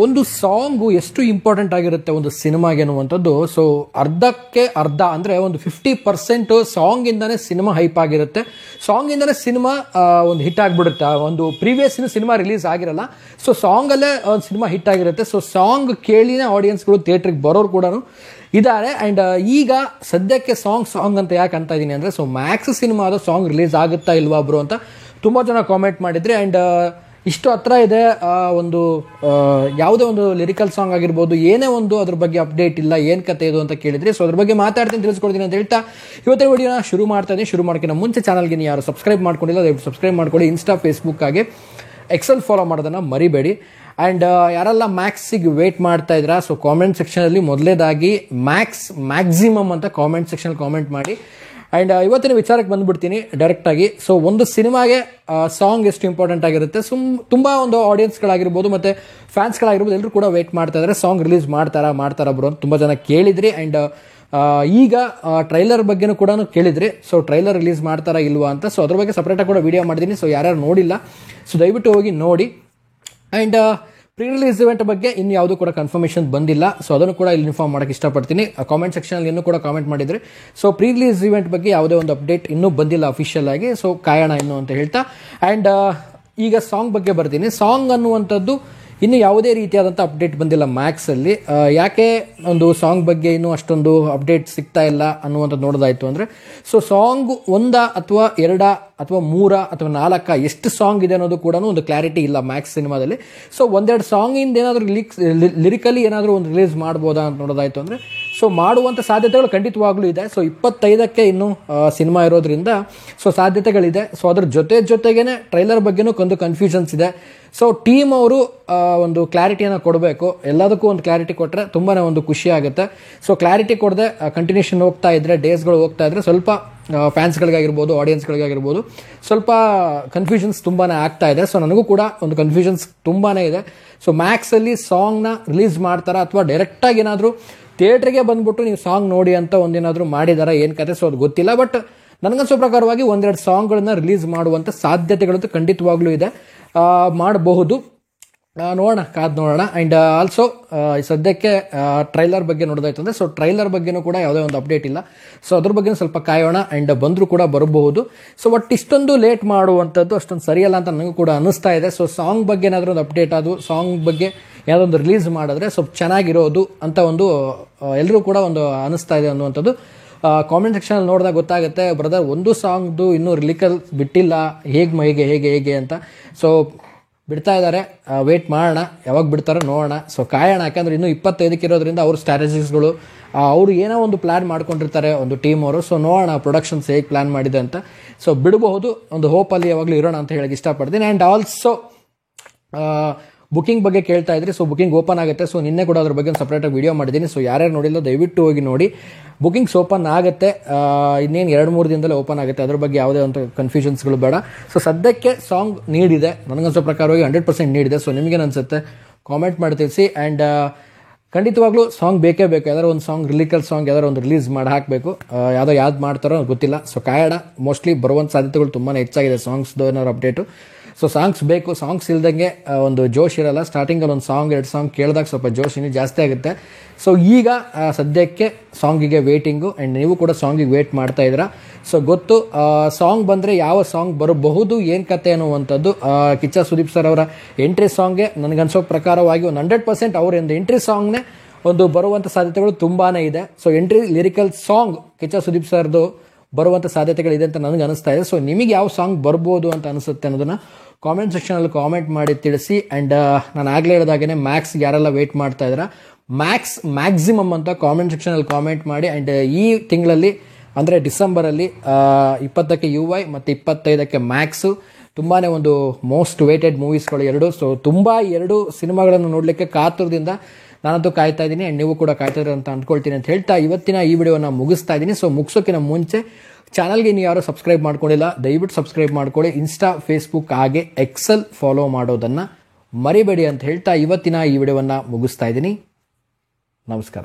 ಒಂದು ಸಾಂಗು ಎಷ್ಟು ಇಂಪಾರ್ಟೆಂಟ್ ಆಗಿರುತ್ತೆ ಒಂದು ಸಿನಿಮಾಗೆ ಅನ್ನುವಂಥದ್ದು. ಸೊ ಅರ್ಧಕ್ಕೆ ಅರ್ಧ ಅಂದರೆ ಒಂದು 50% ಸಾಂಗಿಂದಾನೇ ಸಿನಿಮಾ ಹೈಪ್ ಆಗಿರುತ್ತೆ. ಸಾಂಗಿಂದಾನೇ ಸಿನಿಮಾ ಒಂದು ಹಿಟ್ ಆಗಿಬಿಡುತ್ತೆ. ಒಂದು ಪ್ರೀವಿಯಸ್ ಸಿನಿಮಾ ರಿಲೀಸ್ ಆಗಿರಲ್ಲ, ಸೊ ಸಾಂಗಲ್ಲೇ ಒಂದು ಸಿನಿಮಾ ಹಿಟ್ ಆಗಿರುತ್ತೆ. ಸೊ ಸಾಂಗ್ ಕೇಳಿನೇ ಆಡಿಯನ್ಸ್ಗಳು ಥಿಯೇಟ್ರಿಗೆ ಬರೋರು ಕೂಡ ಇದ್ದಾರೆ. ಆ್ಯಂಡ್ ಈಗ ಸದ್ಯಕ್ಕೆ ಸಾಂಗ್ ಅಂತ ಯಾಕೆ ಅಂತ ಇದ್ದೀನಿ ಅಂದರೆ, ಸೊ ಮ್ಯಾಕ್ಸ್ ಸಿನಿಮಾದ ಸಾಂಗ್ ರಿಲೀಸ್ ಆಗುತ್ತಾ ಇಲ್ವಾ ಬ್ರೋ ಅಂತ ತುಂಬ ಜನ ಕಾಮೆಂಟ್ ಮಾಡಿದ್ರಿ. ಆ್ಯಂಡ್ ಇಷ್ಟು ಹತ್ರ ಇದೆ, ಒಂದು ಯಾವುದೇ ಒಂದು ಲಿರಿಕಲ್ ಸಾಂಗ್ ಆಗಿರ್ಬೋದು, ಏನೇ ಒಂದು ಅದ್ರ ಬಗ್ಗೆ ಅಪ್ಡೇಟ್ ಇಲ್ಲ, ಏನು ಕತೆ ಇದು ಅಂತ ಕೇಳಿದ್ರಿ. ಸೊ ಅದ್ರ ಬಗ್ಗೆ ಮಾತಾಡ್ತೀನಿ, ತಿಳಿಸ್ಕೊಡ್ತೀನಿ ಅಂತ ಹೇಳ್ತಾ ಇವತ್ತಿನ ವಿಡಿಯೋನ ಶುರು ಮಾಡ್ತಾ ಇದ್ದೀನಿ. ಶುರು ಮಾಡೋಕ್ಕಿಂತ ಮುಂಚೆ ಚಾನಲ್ಗೆ ಯಾರು ಸಬ್ಸ್ಕ್ರೈಬ್ ಮಾಡ್ಕೊಂಡಿಲ್ಲ ದಯವಿಟ್ಟು ಸಬ್ಸ್ಕ್ರೈಬ್ ಮಾಡ್ಕೊಳ್ಳಿ. ಇನ್ಸ್ಟಾ ಫೇಸ್ಬುಕ್ ಹಾಗೆ ಎಕ್ಸೆಲ್ ಫಾಲೋ ಮಾಡೋದನ್ನು ಮರಿಬೇಡಿ. ಆ್ಯಂಡ್ ಯಾರೆಲ್ಲ ಮ್ಯಾಕ್ಸಿಗೆ ವೇಟ್ ಮಾಡ್ತಾ ಇದ್ದೀರಾ, ಸೊ ಕಾಮೆಂಟ್ ಸೆಕ್ಷನಲ್ಲಿ ಮೊದಲೇದಾಗಿ ಮ್ಯಾಕ್ಸಿಮಮ್ ಅಂತ ಕಾಮೆಂಟ್ ಸೆಕ್ಷನಲ್ಲಿ ಕಾಮೆಂಟ್ ಮಾಡಿ. ಆ್ಯಂಡ್ ಇವತ್ತಿನ ವಿಚಾರಕ್ಕೆ ಬಂದುಬಿಡ್ತೀನಿ ಡೈರೆಕ್ಟಾಗಿ. ಸೊ ಒಂದು ಸಿನಿಮಾಗೆ ಸಾಂಗ್ ಎಷ್ಟು ಇಂಪಾರ್ಟೆಂಟ್ ಆಗಿರುತ್ತೆ, ತುಂಬ ಒಂದು ಆಡಿಯನ್ಸ್ಗಳಾಗಿರ್ಬೋದು ಮತ್ತು ಫ್ಯಾನ್ಸ್ಗಳಾಗಿರ್ಬೋದು ಎಲ್ಲರೂ ಕೂಡ ವೇಟ್ ಮಾಡ್ತಾ ಇದ್ದಾರೆ. ಸಾಂಗ್ ರಿಲೀಸ್ ಮಾಡ್ತಾರಾ ಬ್ರೋ ಅಂತ ತುಂಬ ಜನ ಕೇಳಿದ್ರಿ. ಆ್ಯಂಡ್ ಈಗ ಟ್ರೈಲರ್ ಬಗ್ಗೆನೂ ಕೂಡ ಕೇಳಿದ್ರಿ. ಸೊ ಟ್ರೈಲರ್ ರಿಲೀಸ್ ಮಾಡ್ತಾರಾ ಇಲ್ವಾ ಅಂತ. ಸೊ ಅದ್ರ ಬಗ್ಗೆ ಸಪ್ರೇಟಾಗಿ ಕೂಡ ವಿಡಿಯೋ ಮಾಡಿದ್ದೀನಿ. ಸೊ ಯಾರ್ಯಾರು ನೋಡಿಲ್ಲ ಸೊ ದಯವಿಟ್ಟು ಹೋಗಿ ನೋಡಿ. ಆ್ಯಂಡ್ ಪ್ರೀ ರಿಲೀಸ್ ಇವೆಂಟ್ ಬಗ್ಗೆ ಇನ್ನು ಯಾವುದೂ ಕೂಡ ಕನ್ಫರ್ಮೇಷನ್ ಬಂದಿಲ್ಲ. ಸೊ ಅದನ್ನು ಕೂಡ ಇಲ್ಲಿ ಇನ್ಫಾರ್ಮ್ ಮಾಡೋಕ್ಕೆ ಇಷ್ಟಪಡ್ತೀನಿ. ಕಾಮೆಂಟ್ ಸೆಕ್ಷನಲ್ಲಿ ಇನ್ನೂ ಕೂಡ ಕಾಮೆಂಟ್ ಮಾಡಿದರೆ, ಸೊ ಪ್ರೀ ರಿಲೀಸ್ ಇವೆಂಟ್ ಬಗ್ಗೆ ಯಾವುದೇ ಒಂದು ಅಪ್ಡೇಟ್ ಇನ್ನೂ ಬಂದಿಲ್ಲ ಅಫಿಷಿಯಲ್ ಆಗಿ. ಸೊ ಕಾಯೋಣ ಇನ್ನು ಅಂತ ಹೇಳ್ತಾ. ಆ್ಯಂಡ್ ಈಗ ಸಾಂಗ್ ಬಗ್ಗೆ ಬರ್ತೀನಿ. ಸಾಂಗ್ ಅನ್ನುವಂಥದ್ದು ಇನ್ನು ಯಾವುದೇ ರೀತಿಯಾದಂಥ ಅಪ್ಡೇಟ್ ಬಂದಿಲ್ಲ ಮ್ಯಾಕ್ಸಲ್ಲಿ. ಯಾಕೆ ಒಂದು ಸಾಂಗ್ ಬಗ್ಗೆ ಇನ್ನೂ ಅಷ್ಟೊಂದು ಅಪ್ಡೇಟ್ ಸಿಗ್ತಾ ಇಲ್ಲ ಅನ್ನುವಂಥದ್ದು ನೋಡೋದಾಯಿತು ಅಂದರೆ, ಸೊ ಸಾಂಗ್ 1 ಅಥವಾ 2 ಅಥವಾ 3 ಅಥವಾ 4 ಎಷ್ಟು ಸಾಂಗ್ ಇದೆ ಅನ್ನೋದು ಕೂಡ ಒಂದು ಕ್ಲಾರಿಟಿ ಇಲ್ಲ ಮ್ಯಾಕ್ಸ್ ಸಿನಿಮಾದಲ್ಲಿ. ಸೊ 1-2 ಸಾಂಗಿಂದ ಏನಾದರೂ ಲಿರಿಕಲಿ ಏನಾದರೂ ಒಂದು ರಿಲೀಸ್ ಮಾಡ್ಬೋದಾ ಅಂತ ನೋಡೋದಾಯಿತು ಅಂದರೆ, ಸೊ ಮಾಡುವಂಥ ಸಾಧ್ಯತೆಗಳು ಖಂಡಿತವಾಗ್ಲೂ ಇದೆ. ಸೊ 25ಕ್ಕೆ ಇನ್ನೂ ಸಿನಿಮಾ ಇರೋದ್ರಿಂದ ಸೊ ಸಾಧ್ಯತೆಗಳಿದೆ. ಸೊ ಅದ್ರ ಜೊತೆಗೇನೆ ಟ್ರೈಲರ್ ಬಗ್ಗೆನೂ ಒಂದು ಕನ್ಫ್ಯೂಷನ್ಸ್ ಇದೆ. ಸೊ ಟೀಮ್ ಅವರು ಒಂದು ಕ್ಲಾರಿಟಿಯನ್ನು ಕೊಡಬೇಕು. ಎಲ್ಲದಕ್ಕೂ ಒಂದು ಕ್ಲಾರಿಟಿ ಕೊಟ್ಟರೆ ತುಂಬಾ ಒಂದು ಖುಷಿ ಆಗುತ್ತೆ. ಸೊ ಕ್ಲಾರಿಟಿ ಕೊಡದೆ ಕಂಟಿನ್ಯೂಷನ್ ಹೋಗ್ತಾ ಇದ್ದರೆ, ಡೇಸ್ಗಳು ಹೋಗ್ತಾ ಇದ್ದರೆ ಸ್ವಲ್ಪ ಫ್ಯಾನ್ಸ್ಗಳಿಗಾಗಿರ್ಬೋದು, ಆಡಿಯನ್ಸ್ಗಳಿಗಾಗಿರ್ಬೋದು ಸ್ವಲ್ಪ ಕನ್ಫ್ಯೂಷನ್ಸ್ ತುಂಬಾ ಆಗ್ತಾ ಇದೆ. ಸೊ ನನಗೂ ಕೂಡ ಒಂದು ಕನ್ಫ್ಯೂಷನ್ಸ್ ತುಂಬಾ ಇದೆ. ಸೊ ಮ್ಯಾಕ್ಸಲ್ಲಿ ಸಾಂಗ್ನ ರಿಲೀಸ್ ಮಾಡ್ತಾರಾ ಅಥವಾ ಡೈರೆಕ್ಟಾಗಿ ಏನಾದರೂ ಥಿಯೇಟ್ರಿಗೆ ಬಂದ್ಬಿಟ್ಟು ನೀವು ಸಾಂಗ್ ನೋಡಿ ಅಂತ ಒಂದೇನಾದರೂ ಮಾಡಿದಾರಾ, ಏನು ಕತೆ ಸೊ ಅದು ಗೊತ್ತಿಲ್ಲ. ಬಟ್ ನನಗನ್ಸೋ ಪ್ರಕಾರವಾಗಿ 1-2 ಸಾಂಗ್ಗಳನ್ನ ರಿಲೀಸ್ ಮಾಡುವಂಥ ಸಾಧ್ಯತೆಗಳಂತೂ ಖಂಡಿತವಾಗ್ಲೂ ಇದೆ, ಮಾಡಬಹುದು. ಕಾದು ನೋಡೋಣ. ಆ್ಯಂಡ್ ಆಲ್ಸೋ ಸದ್ಯಕ್ಕೆ ಟ್ರೈಲರ್ ಬಗ್ಗೆ ನೋಡೋದಾಯ್ತು ಅಂದರೆ, ಸೊ ಟ್ರೈಲರ್ ಬಗ್ಗೆನೂ ಕೂಡ ಯಾವುದೇ ಒಂದು ಅಪ್ಡೇಟ್ ಇಲ್ಲ. ಸೊ ಅದ್ರ ಬಗ್ಗೆ ಸ್ವಲ್ಪ ಕಾಯೋಣ. ಆ್ಯಂಡ್ ಬಂದರೂ ಕೂಡ ಬರಬಹುದು. ಸೊ ಒಟ್ಟು ಇಷ್ಟೊಂದು ಲೇಟ್ ಮಾಡುವಂಥದ್ದು ಅಷ್ಟೊಂದು ಸರಿಯಲ್ಲ ಅಂತ ನನಗೂ ಕೂಡ ಅನ್ನಿಸ್ತಾ ಇದೆ. ಸೊ ಸಾಂಗ್ ಬಗ್ಗೆ ಏನಾದರೂ ಒಂದು ಅಪ್ಡೇಟ್ ಆದವು, ಸಾಂಗ್ ಬಗ್ಗೆ ಯಾವುದೊಂದು ರಿಲೀಸ್ ಮಾಡಿದ್ರೆ ಸ್ವಲ್ಪ ಚೆನ್ನಾಗಿರೋದು ಅಂತ ಒಂದು ಎಲ್ಲರೂ ಕೂಡ ಒಂದು ಅನ್ನಿಸ್ತಾ ಇದೆ ಅನ್ನುವಂಥದ್ದು ಕಾಮೆಂಟ್ ಸೆಕ್ಷನಲ್ಲಿ ನೋಡಿದಾಗ ಗೊತ್ತಾಗುತ್ತೆ. ಬ್ರದರ್ ಒಂದು ಸಾಂಗ್ದು ಇನ್ನೂ ರಿಲಿಕಲ್ ಬಿಟ್ಟಿಲ್ಲ, ಹೇಗೆ ಅಂತ. ಸೊ ಬಿಡ್ತಾ ಇದ್ದಾರೆ, ವೇಟ್ ಮಾಡೋಣ, ಯಾವಾಗ ಬಿಡ್ತಾರೋ ನೋಡೋಣ. ಸೊ ಕಾಯೋಣ. ಯಾಕಂದರೆ ಇನ್ನೂ 25ಕ್ಕೆ ಇರೋದ್ರಿಂದ ಅವ್ರ ಸ್ಟ್ರಾಟಜಿಸ್ಗಳು ಅವರು ಏನೋ ಒಂದು ಪ್ಲ್ಯಾನ್ ಮಾಡ್ಕೊಂಡಿರ್ತಾರೆ ಒಂದು ಟೀಮ್ ಅವರು. ಸೊ ನೋಡೋಣ ಪ್ರೊಡಕ್ಷನ್ಸ್ ಹೇಗೆ ಪ್ಲ್ಯಾನ್ ಮಾಡಿದೆ ಅಂತ. ಸೊ ಬಿಡಬಹುದು, ಒಂದು ಹೋಪಲ್ಲಿ ಯಾವಾಗಲೂ ಇರೋಣ ಅಂತ ಹೇಳಕ್ಕೆ ಇಷ್ಟಪಡ್ತೀನಿ. ಆ್ಯಂಡ್ ಆಲ್ಸೋ ಬುಕಿಂಗ್ ಬಗ್ಗೆ ಕೇಳ್ತಾ ಇದ್ರಿ. ಸೊ ಬುಕಿಂಗ್ ಓಪನ್ ಆಗುತ್ತೆ. ಸೊ ನಿನ್ನೆ ಕೂಡ ಅದ್ರ ಬಗ್ಗೆ ಒಂದು ಸಪ್ರೇಟಾಗಿ ವಿಡಿಯೋ ಮಾಡಿದ್ದೀನಿ. ಸೊ ಯಾರ್ಯಾರು ನೋಡಿಲ್ಲ ದಯವಿಟ್ಟು ಹೋಗಿ ನೋಡಿ. ಬುಕಿಂಗ್ಸ್ ಓಪನ್ ಆಗುತ್ತೆ, ಇನ್ನೇನು 2-3 ದಿನದಲ್ಲೇ ಓಪನ್ ಆಗುತ್ತೆ. ಅದ್ರ ಬಗ್ಗೆ ಯಾವುದೇ ಒಂದು ಕನ್ಫ್ಯೂಷನ್ಸ್ಗಳು ಬೇಡ. ಸೊ ಸದ್ಯಕ್ಕೆ ಸಾಂಗ್ ನೀಡಿದೆ, ನನಗನ್ಸೋ ಪ್ರಕಾರವಾಗಿ 100% ನೀಡಿದೆ. ಸೊ ನಿಮಗೇನು ಅನಿಸುತ್ತೆ ಕಾಮೆಂಟ್ ಮಾಡಿ ತಿಳಿಸಿ. ಆ್ಯಂಡ್ ಖಂಡಿತವಾಗ್ಲೂ ಸಾಂಗ್ ಬೇಕೇ ಬೇಕು. ಯಾವ್ದಾರು ಒಂದು ಸಾಂಗ್ ರಿಲಿಕಲ್ ಸಾಂಗ್ ಯಾವ್ದಾರು ಒಂದು ರಿಲೀಸ್ ಮಾಡಿ ಹಾಕಬೇಕು. ಯಾವ್ದು ಮಾಡ್ತಾರೋ ಗೊತ್ತಿಲ್ಲ. ಸೊ ಕಾಯೋಣ. ಮೋಸ್ಟ್ಲಿ ಬರುವಂಥ ಸಾಧ್ಯತೆಗಳು ತುಂಬಾ ಹೆಚ್ಚಾಗಿದೆ ಸಾಂಗ್ಸ್ದು ಏನಾದ್ರು ಅಪ್ಡೇಟು. ಸೊ ಸಾಂಗ್ಸ್ ಬೇಕು, ಸಾಂಗ್ಸ್ ಇಲ್ದಂಗೆ ಒಂದು ಜೋಶ್ ಇರಲ್ಲ. ಸ್ಟಾರ್ಟಿಂಗಲ್ಲಿ ಒಂದು ಸಾಂಗ್ 2 ಸಾಂಗ್ ಕೇಳಿದಾಗ ಸ್ವಲ್ಪ ಜೋಶ್ ಇನ್ನೂ ಜಾಸ್ತಿ ಆಗುತ್ತೆ. ಸೊ ಈಗ ಸದ್ಯಕ್ಕೆ ಸಾಂಗಿಗೆ ವೇಟಿಂಗು. ಆ್ಯಂಡ್ ನೀವು ಕೂಡ ಸಾಂಗಿಗೆ ವೇಟ್ ಮಾಡ್ತಾ ಇದ್ದೀರಾ. ಸೊ ಗೊತ್ತು ಸಾಂಗ್ ಬಂದರೆ ಯಾವ ಸಾಂಗ್ ಬರಬಹುದು, ಏನು ಕತೆ ಅನ್ನುವಂಥದ್ದು. ಕಿಚ್ಚ ಸುದೀಪ್ ಸರ್ ಅವರ ಎಂಟ್ರಿ ಸಾಂಗ್ಗೆ ನನಗನ್ಸೋ ಪ್ರಕಾರವಾಗಿ ಒಂದು 100% ಅವರಿಂದ ಎಂಟ್ರಿ ಸಾಂಗ್ನೇ ಒಂದು ಬರುವಂಥ ಸಾಧ್ಯತೆಗಳು ತುಂಬಾ ಇದೆ. So entry lyrical song Kichcha Sudeep ಸರ್ದು ಬರುವಂಥ ಸಾಧ್ಯತೆಗಳಿದೆ ಅಂತ ನನಗೆ ಅನಿಸ್ತಾ ಇದೆ. ಸೊ ನಿಮಗೆ ಯಾವ ಸಾಂಗ್ ಬರ್ಬೋದು ಅಂತ ಅನಿಸುತ್ತೆ ಅನ್ನೋದನ್ನು ಕಾಮೆಂಟ್ ಸೆಕ್ಷನಲ್ಲಿ ಕಾಮೆಂಟ್ ಮಾಡಿ ತಿಳಿಸಿ. ಆ್ಯಂಡ್ ನಾನು ಆಗಲೇ ಹೇಳಿದಾಗೇ ಮ್ಯಾಕ್ಸ್ ಯಾರೆಲ್ಲ ವೇಟ್ ಮಾಡ್ತಾ ಇದ್ದೀರಾ, ಮ್ಯಾಕ್ಸಿಮಮ್ ಅಂತ ಕಾಮೆಂಟ್ ಸೆಕ್ಷನಲ್ಲಿ ಕಾಮೆಂಟ್ ಮಾಡಿ. ಆ್ಯಂಡ್ ಈ ತಿಂಗಳಲ್ಲಿ ಅಂದರೆ ಡಿಸೆಂಬರಲ್ಲಿ 20ಕ್ಕೆ UI ಮತ್ತು 25ಕ್ಕೆ ಮ್ಯಾಕ್ಸು ತುಂಬಾ ಒಂದು ಮೋಸ್ಟ್ ವೇಟೆಡ್ ಮೂವೀಸ್ಗಳು 2. ಸೊ ತುಂಬ 2 ಸಿನಿಮಾಗಳನ್ನು ನೋಡಲಿಕ್ಕೆ ಕಾತುರದಿಂದ ನಾನಂತೂ ಕಾಯ್ತಾ ಇದ್ದೀನಿ. ಆ್ಯಂಡ್ ನೀವು ಕೂಡ ಕಾಯ್ತಾ ಇದ್ದೀರ ಅಂತ ಅಂದ್ಕೊಳ್ತೀನಿ ಅಂತ ಹೇಳ್ತಾ ಇವತ್ತಿನ ಈ ವಿಡಿಯೋನ ಮುಗಿಸ್ತಾ ಇದ್ದೀನಿ. ಸೊ ಮುಗಿಸೋಕ್ಕಿಂತ ಮುಂಚೆ ಚಾನಲ್ಗೆ ನೀವು ಯಾರು ಸಬ್ಸ್ಕ್ರೈಬ್ ಮಾಡ್ಕೊಂಡಿಲ್ಲ ದಯವಿಟ್ಟು ಸಬ್ಸ್ಕ್ರೈಬ್ ಮಾಡ್ಕೊಳ್ಳಿ. ಇನ್ಸ್ಟಾ ಫೇಸ್ಬುಕ್ ಹಾಗೆ ಎಕ್ಸೆಲ್ ಫಾಲೋ ಮಾಡೋದನ್ನು ಮರಿಬೇಡಿ ಅಂತ ಹೇಳ್ತಾ ಇವತ್ತಿನ ಈ ವಿಡಿಯೋವನ್ನು ಮುಗಿಸ್ತಾ ಇದ್ದೀನಿ. ನಮಸ್ಕಾರ.